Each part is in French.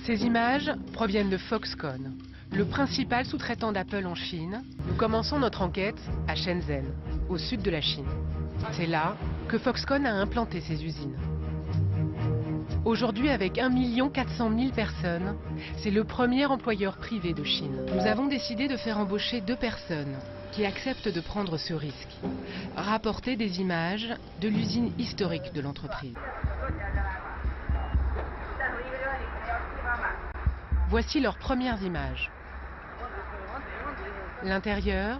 Ces images proviennent de Foxconn, le principal sous-traitant d'Apple en Chine. Nous commençons notre enquête à Shenzhen, au sud de la Chine. C'est là que Foxconn a implanté ses usines. Aujourd'hui, avec 1 400 000 personnes, c'est le premier employeur privé de Chine. Nous avons décidé de faire embaucher 2 personnes qui acceptent de prendre ce risque. Rapporter des images de l'usine historique de l'entreprise. Voici leurs premières images. L'intérieur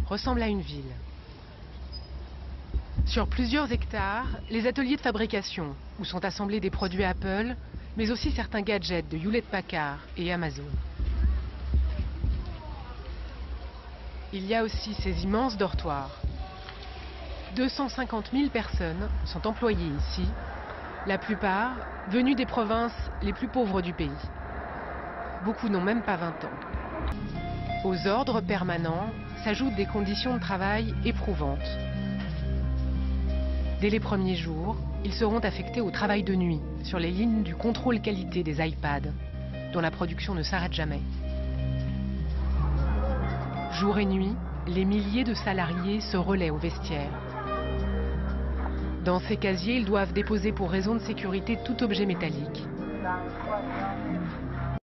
ressemble à une ville. Sur plusieurs hectares, les ateliers de fabrication, où sont assemblés des produits Apple, mais aussi certains gadgets de Hewlett-Packard et Amazon. Il y a aussi ces immenses dortoirs. 250 000 personnes sont employées ici, la plupart venues des provinces les plus pauvres du pays. Beaucoup n'ont même pas 20 ans. Aux ordres permanents s'ajoutent des conditions de travail éprouvantes. Dès les premiers jours, ils seront affectés au travail de nuit sur les lignes du contrôle qualité des iPads, dont la production ne s'arrête jamais. Jour et nuit, les milliers de salariés se relaient au vestiaire. Dans ces casiers, ils doivent déposer pour raison de sécurité tout objet métallique.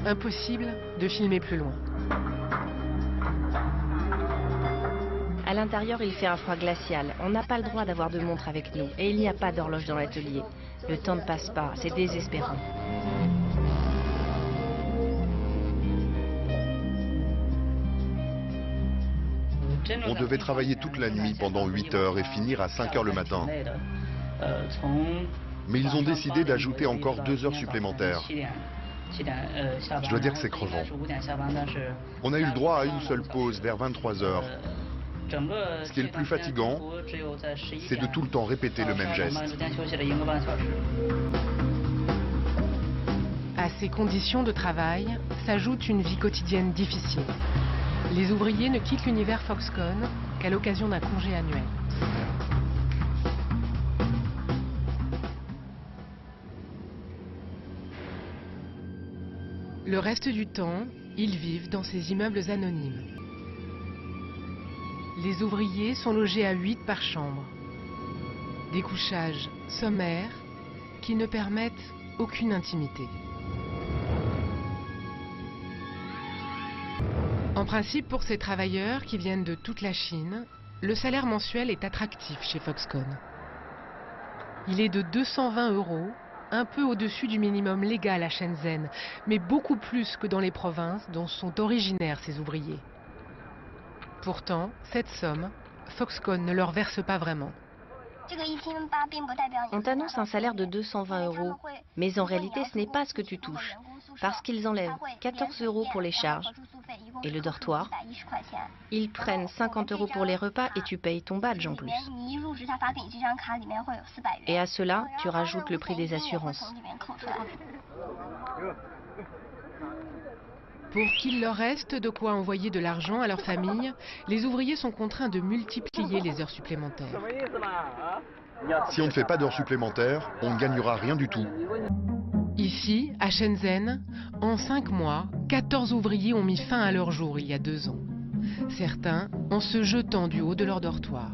Impossible de filmer plus loin. À l'intérieur, il fait un froid glacial. On n'a pas le droit d'avoir de montre avec nous. Et il n'y a pas d'horloge dans l'atelier. Le temps ne passe pas, c'est désespérant. On devait travailler toute la nuit pendant 8 heures et finir à 5 heures le matin. Mais ils ont décidé d'ajouter encore 2 heures supplémentaires. Je dois dire que c'est crevant. On a eu le droit à une seule pause vers 23 heures. Ce qui est le plus fatigant, c'est de tout le temps répéter le même geste. À ces conditions de travail s'ajoute une vie quotidienne difficile. Les ouvriers ne quittent l'univers Foxconn qu'à l'occasion d'un congé annuel. Le reste du temps, ils vivent dans ces immeubles anonymes. Les ouvriers sont logés à 8 par chambre. Des couchages sommaires qui ne permettent aucune intimité. En principe, pour ces travailleurs qui viennent de toute la Chine, le salaire mensuel est attractif chez Foxconn. Il est de 220 €, un peu au-dessus du minimum légal à Shenzhen, mais beaucoup plus que dans les provinces dont sont originaires ces ouvriers. Pourtant, cette somme, Foxconn ne leur verse pas vraiment. On t'annonce un salaire de 220 €, mais en réalité ce n'est pas ce que tu touches, parce qu'ils enlèvent 14 € pour les charges et le dortoir. Ils prennent 50 € pour les repas et tu payes ton badge en plus. Et à cela, tu rajoutes le prix des assurances. Pour qu'il leur reste de quoi envoyer de l'argent à leur famille, les ouvriers sont contraints de multiplier les heures supplémentaires. Si on ne fait pas d'heures supplémentaires, on ne gagnera rien du tout. Ici, à Shenzhen, en 5 mois, 14 ouvriers ont mis fin à leur jour il y a 2 ans. Certains en se jetant du haut de leur dortoir.